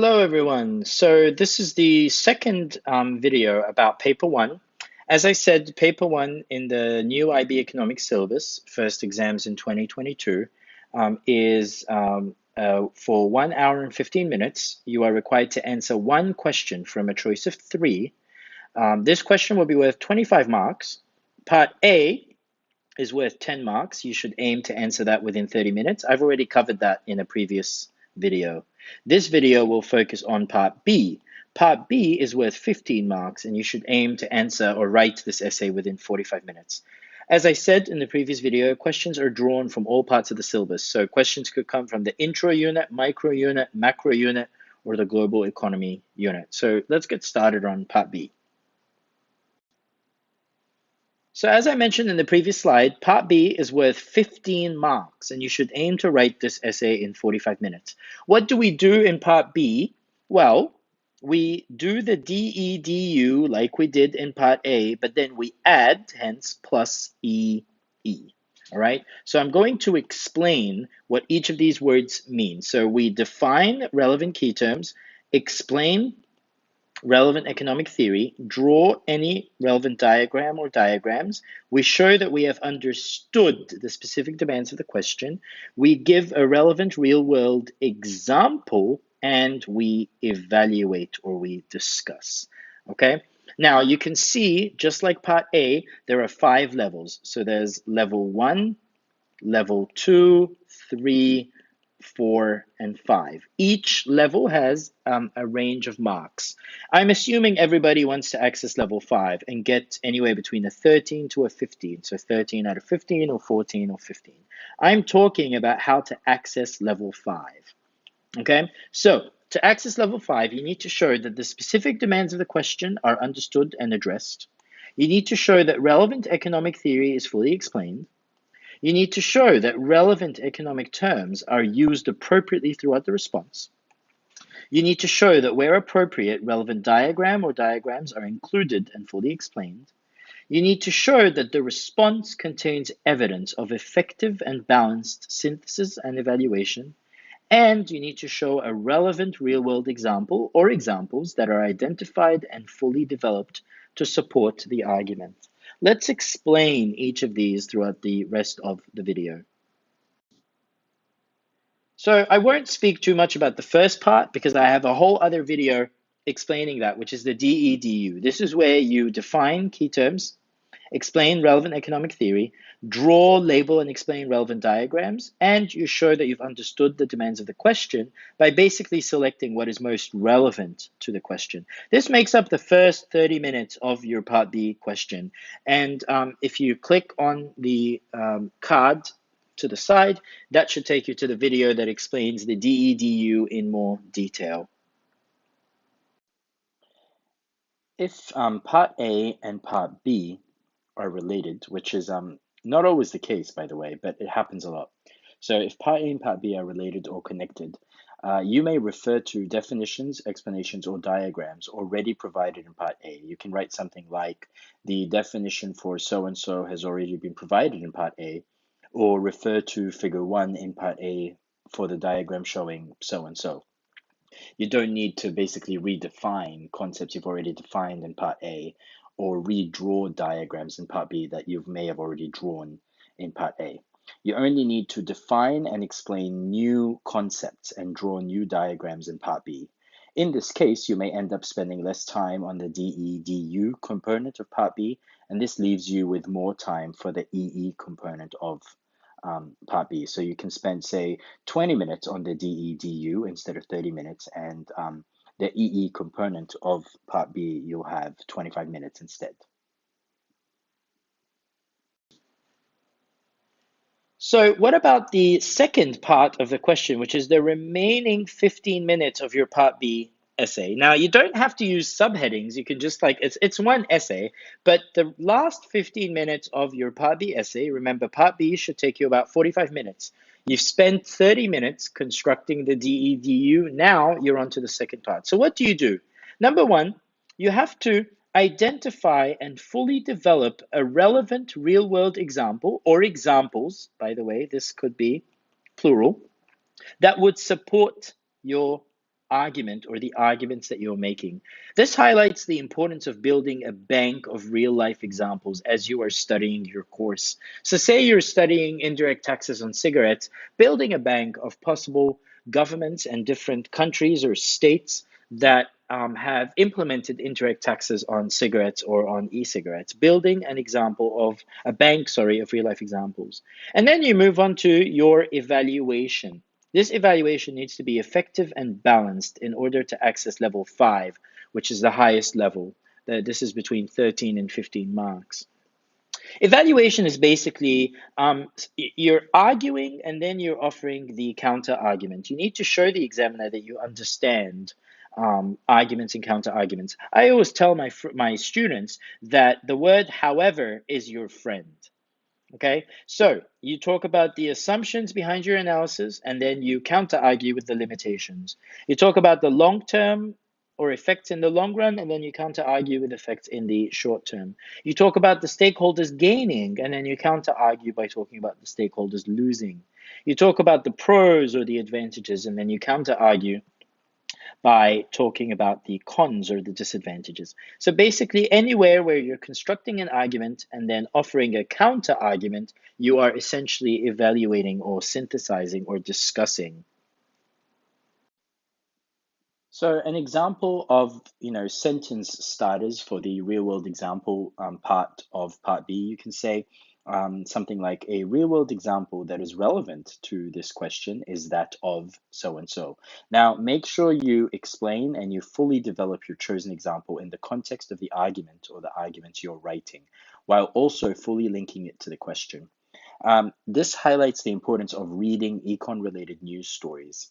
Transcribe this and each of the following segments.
Hello everyone. So this is the second video about paper one. As I said, paper one in the new IB economics syllabus, first exams in 2022, is for 1 hour and 15 minutes. You are required to answer one question from a choice of three. This question will be worth 25 marks. Part A is worth 10 marks. You should aim to answer that within 30 minutes. I've already covered that in a previous video. This video will focus on part B. Part B is worth 15 marks, and you should aim to answer or write this essay within 45 minutes. As I said in the previous video, questions are drawn from all parts of the syllabus. So questions could come from the intro unit, micro unit, macro unit, or the global economy unit. So let's get started on part B. So as I mentioned in the previous slide, part B is worth 15 marks, and you should aim to write this essay in 45 minutes. What do we do in part B? Well, we do the DEDU like we did in part A, but then we add, hence, plus EE. All right, so I'm going to explain what each of these words mean. So we define relevant key terms, explain relevant economic theory, draw any relevant diagram or diagrams. We show that we have understood the specific demands of the question. We give a relevant real-world example, and we evaluate or we discuss. Okay? Now, you can see, just like part A, there are 5 levels. So there's level 1, level 2, 3, 4, and 5. Each level has a range of marks. I'm assuming everybody wants to access level 5 and get anywhere between a 13 to a 15. So 13 out of 15 or 14 or 15. I'm talking about how to access level 5. Okay, so to access level 5, you need to show that the specific demands of the question are understood and addressed. You need to show that relevant economic theory is fully explained. You need to show that relevant economic terms are used appropriately throughout the response. You need to show that where appropriate, relevant diagram or diagrams are included and fully explained. You need to show that the response contains evidence of effective and balanced synthesis and evaluation. And you need to show a relevant real-world example or examples that are identified and fully developed to support the argument. Let's explain each of these throughout the rest of the video. So I won't speak too much about the first part because I have a whole other video explaining that, which is the DEDU. This is where you define key terms, explain relevant economic theory, draw, label, and explain relevant diagrams, and you show that you've understood the demands of the question by basically selecting what is most relevant to the question. This makes up the first 30 minutes of your Part B question. And if you click on the card to the side, that should take you to the video that explains the DEDU in more detail. If Part A and Part B are related, which is not always the case, by the way, but it happens a lot. So if Part A and Part B are related or connected, you may refer to definitions, explanations, or diagrams already provided in Part A. You can write something like, the definition for so-and-so has already been provided in Part A, or refer to Figure 1 in Part A for the diagram showing so-and-so. You don't need to basically redefine concepts you've already defined in Part A, or redraw diagrams in Part B that you may have already drawn in Part A. You only need to define and explain new concepts and draw new diagrams in Part B. In this case, you may end up spending less time on the DEDU component of Part B, and this leaves you with more time for the EE component of Part B. So you can spend, say, 20 minutes on the DEDU instead of 30 minutes, and the EE component of Part B, you'll have 25 minutes instead. So what about the second part of the question, which is the remaining 15 minutes of your Part B essay? Now, you don't have to use subheadings. You can just it's one essay, but the last 15 minutes of your Part B essay, remember, Part B should take you about 45 minutes. You've spent 30 minutes constructing the DEDU. Now you're on to the second part. So what do? Number one, you have to identify and fully develop a relevant real-world example or examples, by the way, this could be plural, that would support your argument or the arguments that you're making. This highlights the importance of building a bank of real life examples as you are studying your course. So, say you're studying indirect taxes on cigarettes, building a bank of possible governments and different countries or states that have implemented indirect taxes on cigarettes or on e-cigarettes, building an example of a bank, sorry, of real life examples. And then you move on to your evaluation. This evaluation needs to be effective and balanced in order to access level 5, which is the highest level. This is between 13 and 15 marks. Evaluation is basically you're arguing and then you're offering the counter argument. You need to show the examiner that you understand arguments and counter arguments. I always tell my students that the word however is your friend. Okay, so you talk about the assumptions behind your analysis and then you counter argue with the limitations. You talk about the long term or effects in the long run and then you counter argue with effects in the short term. You talk about the stakeholders gaining and then you counter argue by talking about the stakeholders losing. You talk about the pros or the advantages and then you counter argue by talking about the cons or the disadvantages. So basically, anywhere where you're constructing an argument and then offering a counter argument, you are essentially evaluating or synthesizing or discussing. So an example of sentence starters for the real world example part of part B, you can say something like a real world example that is relevant to this question is that of so and so. Now make sure you explain and you fully develop your chosen example in the context of the argument or the argument you're writing, while also fully linking it to the question. This highlights the importance of reading econ related news stories.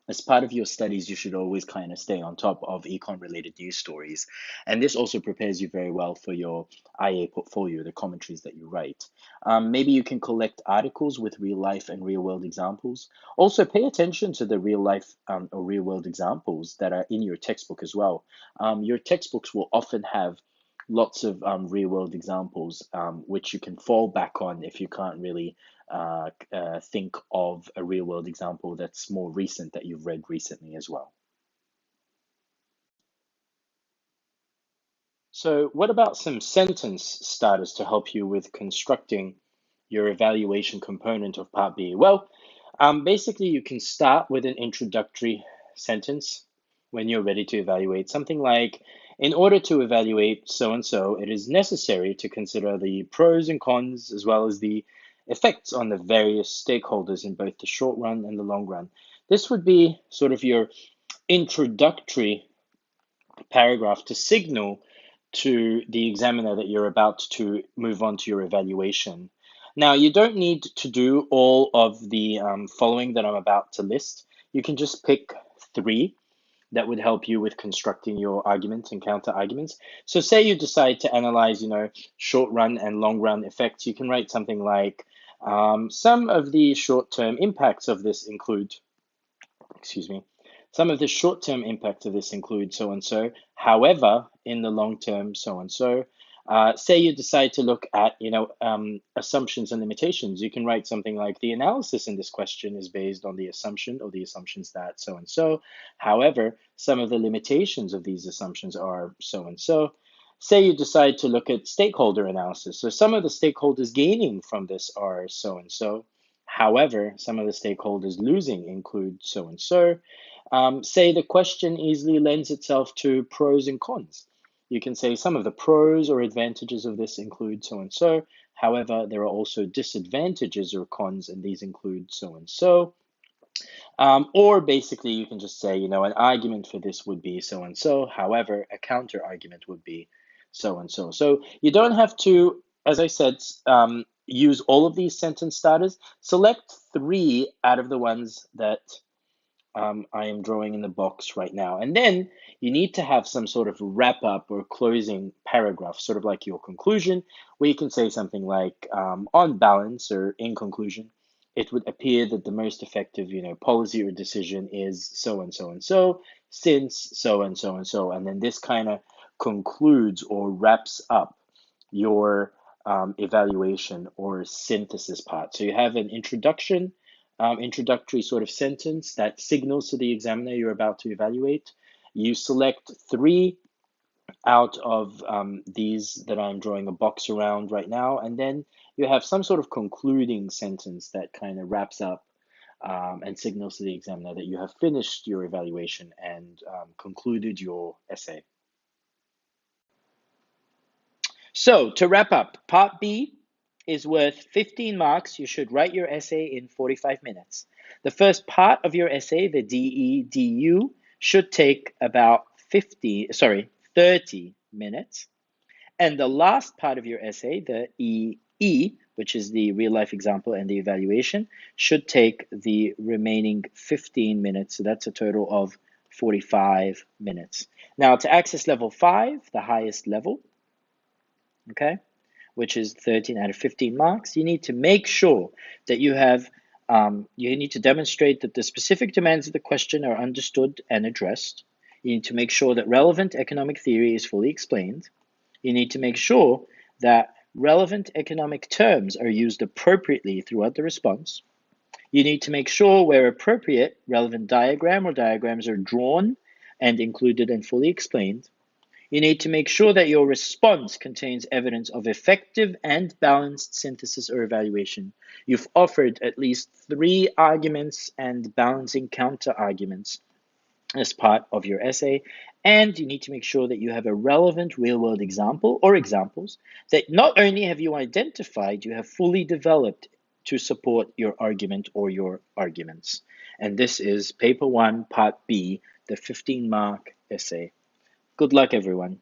As part of your studies, you should always kind of stay on top of econ related news stories. And this also prepares you very well for your IA portfolio, the commentaries that you write. Maybe you can collect articles with real life and real world examples. Also, pay attention to the real life or real world examples that are in your textbook as well. Your textbooks will often have lots of real world examples, which you can fall back on if you can't really think of a real world example that's more recent that you've read recently as well. So, what about some sentence starters to help you with constructing your evaluation component of Part B? Well, basically, you can start with an introductory sentence when you're ready to evaluate. Something like, in order to evaluate so and so, it is necessary to consider the pros and cons as well as the effects on the various stakeholders in both the short run and the long run. This would be sort of your introductory paragraph to signal to the examiner that you're about to move on to your evaluation. Now, you don't need to do all of the following that I'm about to list. You can just pick 3 that would help you with constructing your arguments and counter arguments. So say you decide to analyze, short run and long run effects, you can write something like, some of the short-term impacts of this include, excuse me, some of the short-term impacts of this include so and so. However, in the long term, so and so. Say you decide to look at, assumptions and limitations. You can write something like the analysis in this question is based on the assumption or the assumptions that so and so. However, some of the limitations of these assumptions are so and so. Say you decide to look at stakeholder analysis. So some of the stakeholders gaining from this are so and so. However, some of the stakeholders losing include so and so. Say the question easily lends itself to pros and cons. You can say some of the pros or advantages of this include so and so. However, there are also disadvantages or cons, and these include so and so. Or basically, you can just say, an argument for this would be so and so. However, a counter argument would be so and so. So you don't have to, as I said, use all of these sentence starters. Select 3 out of the ones that I am drawing in the box right now. And then you need to have some sort of wrap up or closing paragraph, sort of like your conclusion, where you can say something like, on balance or in conclusion, it would appear that the most effective, policy or decision is so and so and so, since so and so and so. And then this kind of concludes or wraps up your evaluation or synthesis part. So you have an introduction, introductory sort of sentence that signals to the examiner you're about to evaluate. You select 3 out of these that I'm drawing a box around right now, and then you have some sort of concluding sentence that kind of wraps up and signals to the examiner that you have finished your evaluation and concluded your essay. So to wrap up, part B is worth 15 marks. You should write your essay in 45 minutes. The first part of your essay, the DEDU, should take about 30 minutes. And the last part of your essay, the EE, which is the real life example and the evaluation, should take the remaining 15 minutes. So that's a total of 45 minutes. Now to access level 5, the highest level, okay, which is 13 out of 15 marks, you need to make sure that you have, you need to demonstrate that the specific demands of the question are understood and addressed. You need to make sure that relevant economic theory is fully explained. You need to make sure that relevant economic terms are used appropriately throughout the response. You need to make sure, where appropriate, relevant diagram or diagrams are drawn and included and fully explained. You need to make sure that your response contains evidence of effective and balanced synthesis or evaluation. You've offered at least 3 arguments and balancing counter arguments as part of your essay, and you need to make sure that you have a relevant real-world example or examples that not only have you identified, you have fully developed to support your argument or your arguments. And this is paper 1, part B, the 15-mark essay. Good luck, everyone.